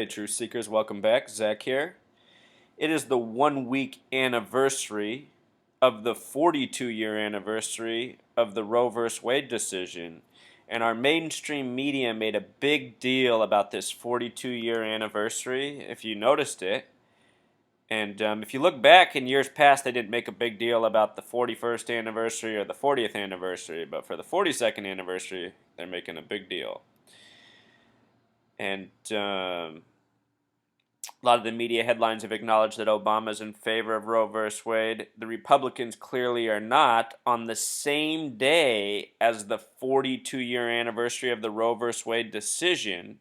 Hey, Truth Seekers, welcome back. Zach here. It is the 1 week anniversary of the 42-year anniversary of the Roe v. Wade decision, and our mainstream media made a big deal about this 42-year anniversary, if you noticed it. And if you look back in years past, they didn't make a big deal about the 41st anniversary or the 40th anniversary, but for the 42nd anniversary, they're making a big deal. And a lot of the media headlines have acknowledged that Obama's in favor of Roe v. Wade. The Republicans clearly are not. On the same day as the 42-year anniversary of the Roe v. Wade decision,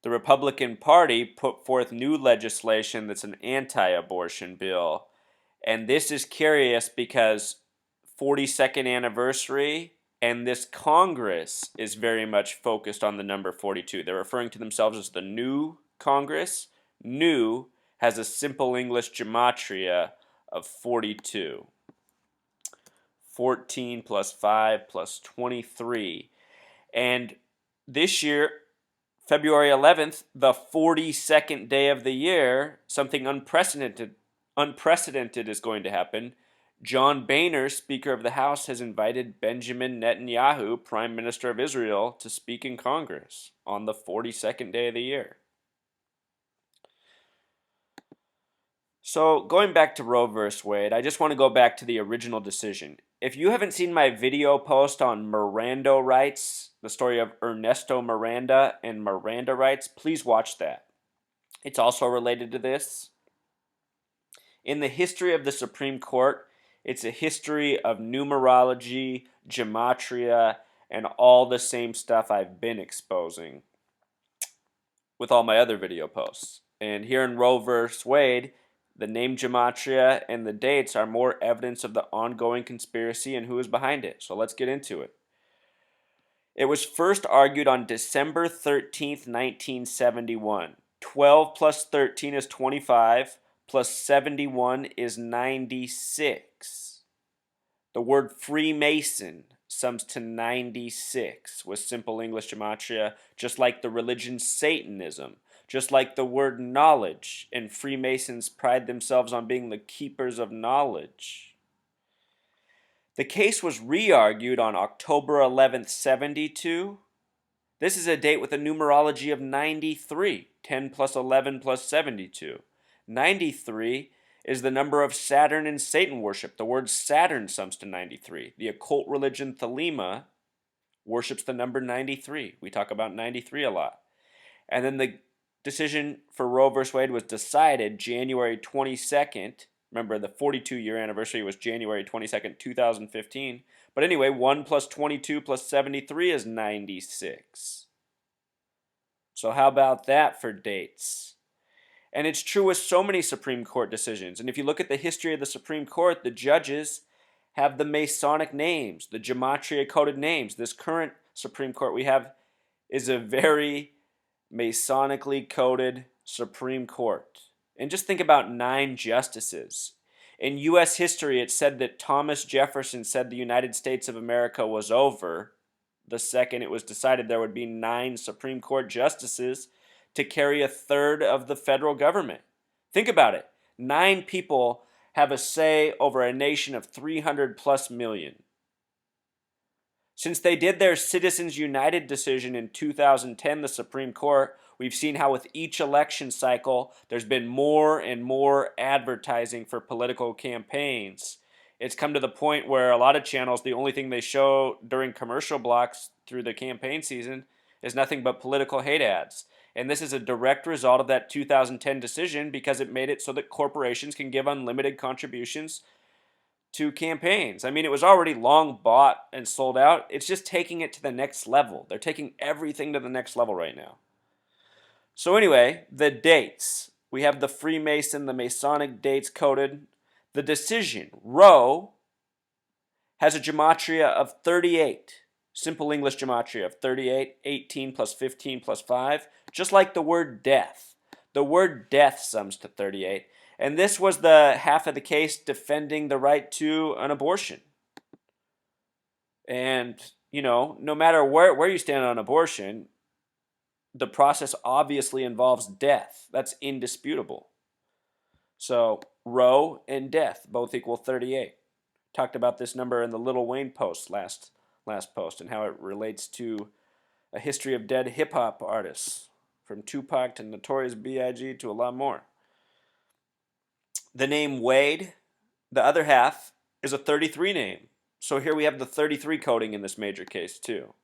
the Republican Party put forth new legislation that's an anti-abortion bill. And this is curious because 42nd anniversary and this Congress is very much focused on the number 42. They're referring to themselves as the new Congress. New has a simple English gematria of 42. 14 plus 5 plus 23. And this year, February 11th, the 42nd day of the year, something unprecedented is going to happen. John Boehner, Speaker of the House, has invited Benjamin Netanyahu, Prime Minister of Israel, to speak in Congress on the 42nd day of the year. So, going back to Roe v. Wade, I just want to go back to the original decision. If you haven't seen my video post on Miranda rights, the story of Ernesto Miranda and Miranda rights, please watch that. It's also related to this. In the history of the Supreme Court, it's a history of numerology, gematria, and all the same stuff I've been exposing with all my other video posts. And here in Roe v. Wade, the name gematria and the dates are more evidence of the ongoing conspiracy and who is behind it. So let's get into it. It was first argued on December 13th, 1971. 12 plus 13 is 25, plus 71 is 96. The word Freemason sums to 96 with simple English gematria, just like the religion Satanism, just like the word knowledge, and Freemasons pride themselves on being the keepers of knowledge. The case was re-argued on October 11th, 72. This is a date with a numerology of 93, 10 plus 11 plus 72. 93 is the number of Saturn and Satan worship. The word Saturn sums to 93. The occult religion Thelema worships the number 93. We talk about 93 a lot. And then the decision for Roe v. Wade was decided January 22nd. Remember, the 42-year anniversary was January 22nd, 2015. But anyway, 1 plus 22 plus 73 is 96. So how about that for dates? And it's true with so many Supreme Court decisions. And if you look at the history of the Supreme Court, the judges have the Masonic names, the gematria-coded names. This current Supreme Court we have is a very Masonically coded Supreme Court. And just think about 9 justices. In U.S. history, it's said that Thomas Jefferson said the United States of America was over the second it was decided there would be 9 Supreme Court justices to carry a third of the federal government. Think about it. 9 people have a say over a nation of 300 plus million. Since they did their Citizens United decision in 2010, the Supreme Court, we've seen how with each election cycle, there's been more and more advertising for political campaigns. It's come to the point where a lot of channels, the only thing they show during commercial blocks through the campaign season is nothing but political hate ads. And this is a direct result of that 2010 decision because it made it so that corporations can give unlimited contributions to campaigns. I mean, it was already long bought and sold out. It's just taking it to the next level. They're taking everything to the next level right now. So anyway, the dates. We have the Freemason, the Masonic dates coded. The decision, Roe, has a gematria of 38. Simple English gematria of 38, 18 plus 15 plus 5. Just like the word death. The word death sums to 38. And this was the half of the case defending the right to an abortion. And, you know, no matter where you stand on abortion, the process obviously involves death. That's indisputable. So Roe and death both equal 38. Talked about this number in the Lil Wayne post last post and how it relates to a history of dead hip hop artists, from Tupac to Notorious B.I.G. to a lot more. The name Wade, the other half, is a 33 name. So here we have the 33 coding in this major case too.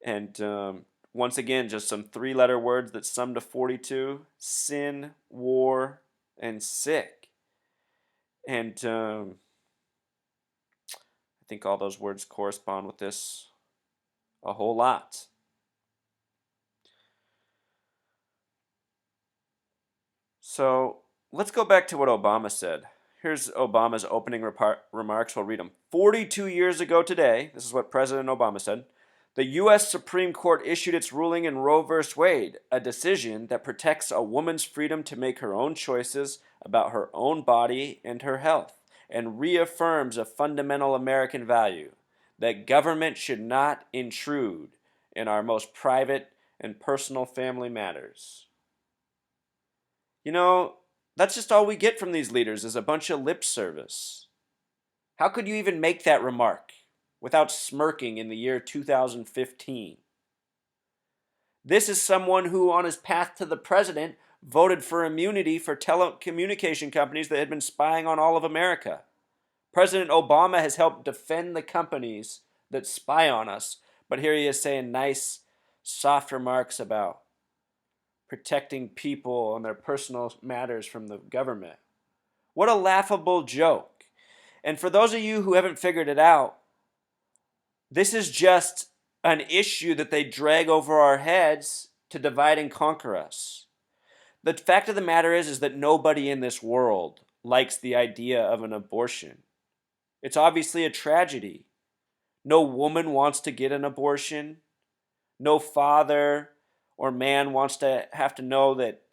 And once again, just some three-letter words that sum to 42: sin, war, and sick. And I think all those words correspond with this a whole lot. So let's go back to what Obama said. Here's Obama's opening remarks. We'll read them. 42 years ago today, this is what President Obama said, the U.S. Supreme Court issued its ruling in Roe v. Wade, a decision that protects a woman's freedom to make her own choices about her own body and her health, and reaffirms a fundamental American value that government should not intrude in our most private and personal family matters. You know, that's just all we get from these leaders is a bunch of lip service. How could you even make that remark without smirking in the year 2015? This is someone who, on his path to the president, voted for immunity for telecommunication companies that had been spying on all of America. President Obama has helped defend the companies that spy on us, but here he is saying nice, soft remarks about protecting people and their personal matters from the government. What a laughable joke. And for those of you who haven't figured it out, this is just an issue that they drag over our heads to divide and conquer us. The fact of the matter is that nobody in this world likes the idea of an abortion. It's obviously a tragedy. No woman wants to get an abortion. No father or man wants to have to know that,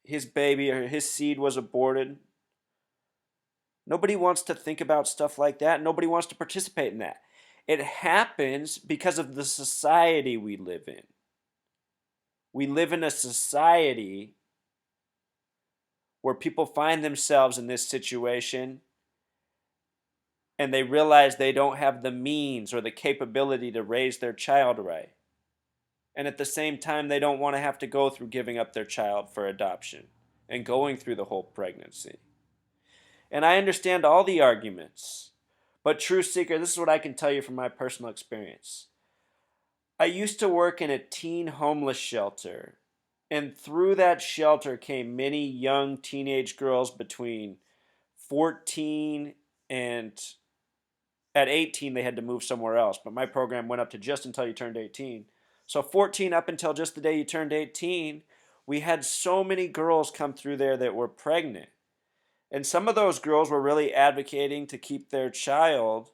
his baby or his seed was aborted. Nobody wants to think about stuff like that. Nobody wants to participate in that. It happens because of the society we live in. We live in a society where people find themselves in this situation and they realize they don't have the means or the capability to raise their child right. And at the same time, they don't want to have to go through giving up their child for adoption and going through the whole pregnancy. And I understand all the arguments. But Truth Seeker, this is what I can tell you from my personal experience. I used to work in a teen homeless shelter. And through that shelter came many young teenage girls between 14 and at 18 they had to move somewhere else. But my program went up to just until you turned 18. So 14 up until just the day you turned 18, we had so many girls come through there that were pregnant. And some of those girls were really advocating to keep their child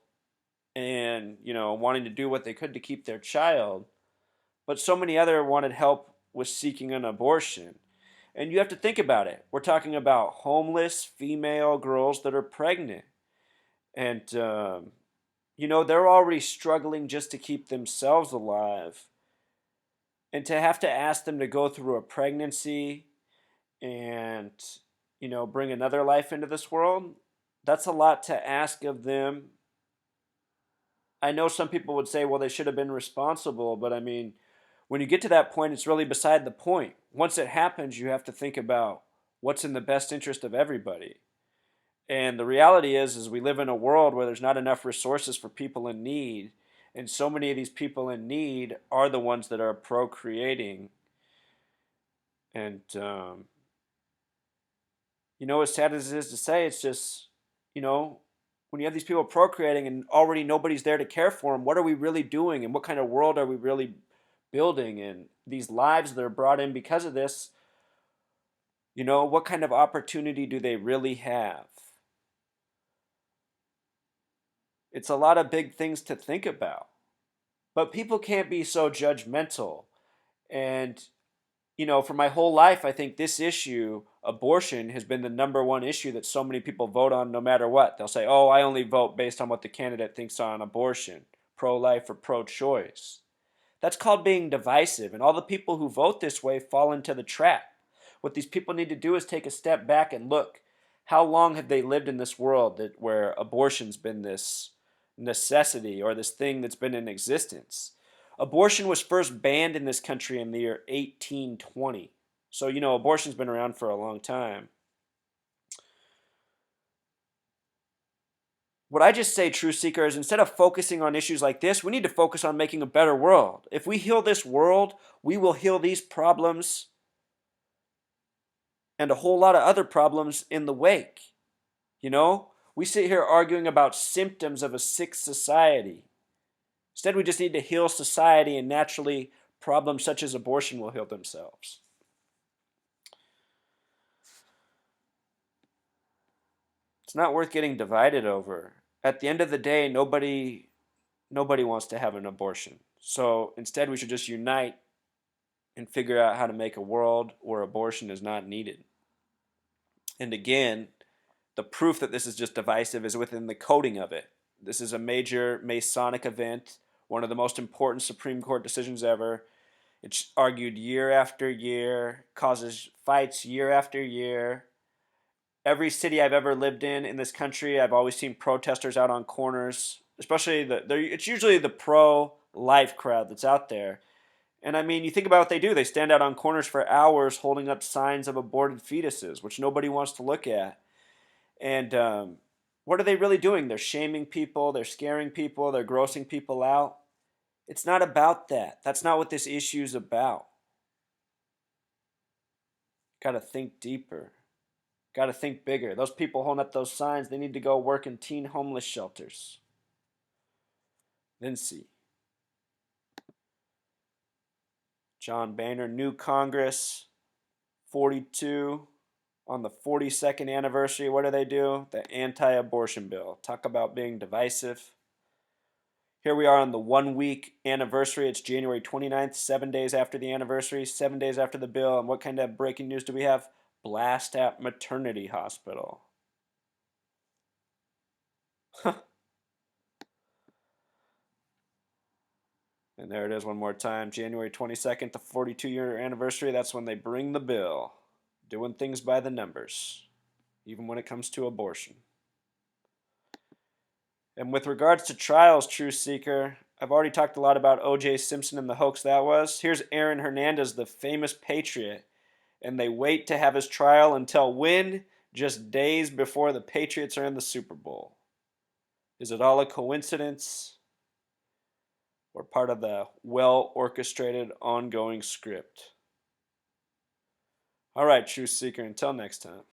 and, wanting to do what they could to keep their child. But so many other wanted help with seeking an abortion. And you have to think about it. We're talking about homeless female girls that are pregnant. And, they're already struggling just to keep themselves alive. And to have to ask them to go through a pregnancy and, bring another life into this world, that's a lot to ask of them. I know some people would say, well, they should have been responsible, but I mean, when you get to that point, it's really beside the point. Once it happens, you have to think about what's in the best interest of everybody. And the reality is we live in a world where there's not enough resources for people in need. And so many of these people in need are the ones that are procreating. And, as sad as it is to say, it's just, when you have these people procreating and already nobody's there to care for them, what are we really doing? And what kind of world are we really building? And these lives that are brought in because of this, what kind of opportunity do they really have? It's a lot of big things to think about. But people can't be so judgmental. And, for my whole life, I think this issue, abortion, has been the number one issue that so many people vote on no matter what. They'll say, oh, I only vote based on what the candidate thinks on abortion, pro-life or pro-choice. That's called being divisive, and all the people who vote this way fall into the trap. What these people need to do is take a step back and look. How long have they lived in this world where abortion's been this necessity or this thing that's been in existence? Abortion was first banned in this country in the year 1820. So, abortion's been around for a long time. What I just say, True Seeker, is instead of focusing on issues like this, we need to focus on making a better world. If we heal this world, we will heal these problems and a whole lot of other problems in the wake. We sit here arguing about symptoms of a sick society. Instead, we just need to heal society, and naturally, problems such as abortion will heal themselves. It's not worth getting divided over. At the end of the day, nobody wants to have an abortion. So instead, we should just unite and figure out how to make a world where abortion is not needed. And again, the proof that this is just divisive is within the coding of it. This is a major Masonic event, one of the most important Supreme Court decisions ever. It's argued year after year, causes fights year after year. Every city I've ever lived in this country, I've always seen protesters out on corners, especially it's usually the pro-life crowd that's out there. And I mean, you think about what they do. They stand out on corners for hours holding up signs of aborted fetuses, which nobody wants to look at. And what are they really doing? They're shaming people, they're scaring people, they're grossing people out. It's not about that. That's not what this issue is about. Got to think deeper. Got to think bigger. Those people holding up those signs, they need to go work in teen homeless shelters. Then see. John Boehner, new Congress, 42. On the 42nd anniversary, what do? The anti-abortion bill. Talk about being divisive. Here we are on the 1 week anniversary. It's January 29th, 7 days after the anniversary, 7 days after the bill. And what kind of breaking news do we have? Blast at maternity hospital. And there it is one more time. January 22nd, the 42-year anniversary. That's when they bring the bill. Doing things by the numbers, even when it comes to abortion. And with regards to trials, True Seeker, I've already talked a lot about O.J. Simpson and the hoax that was. Here's Aaron Hernandez, the famous patriot, and they wait to have his trial until when? Just days before the Patriots are in the Super Bowl. Is it all a coincidence or part of the well-orchestrated ongoing script? All right, True Seeker, until next time.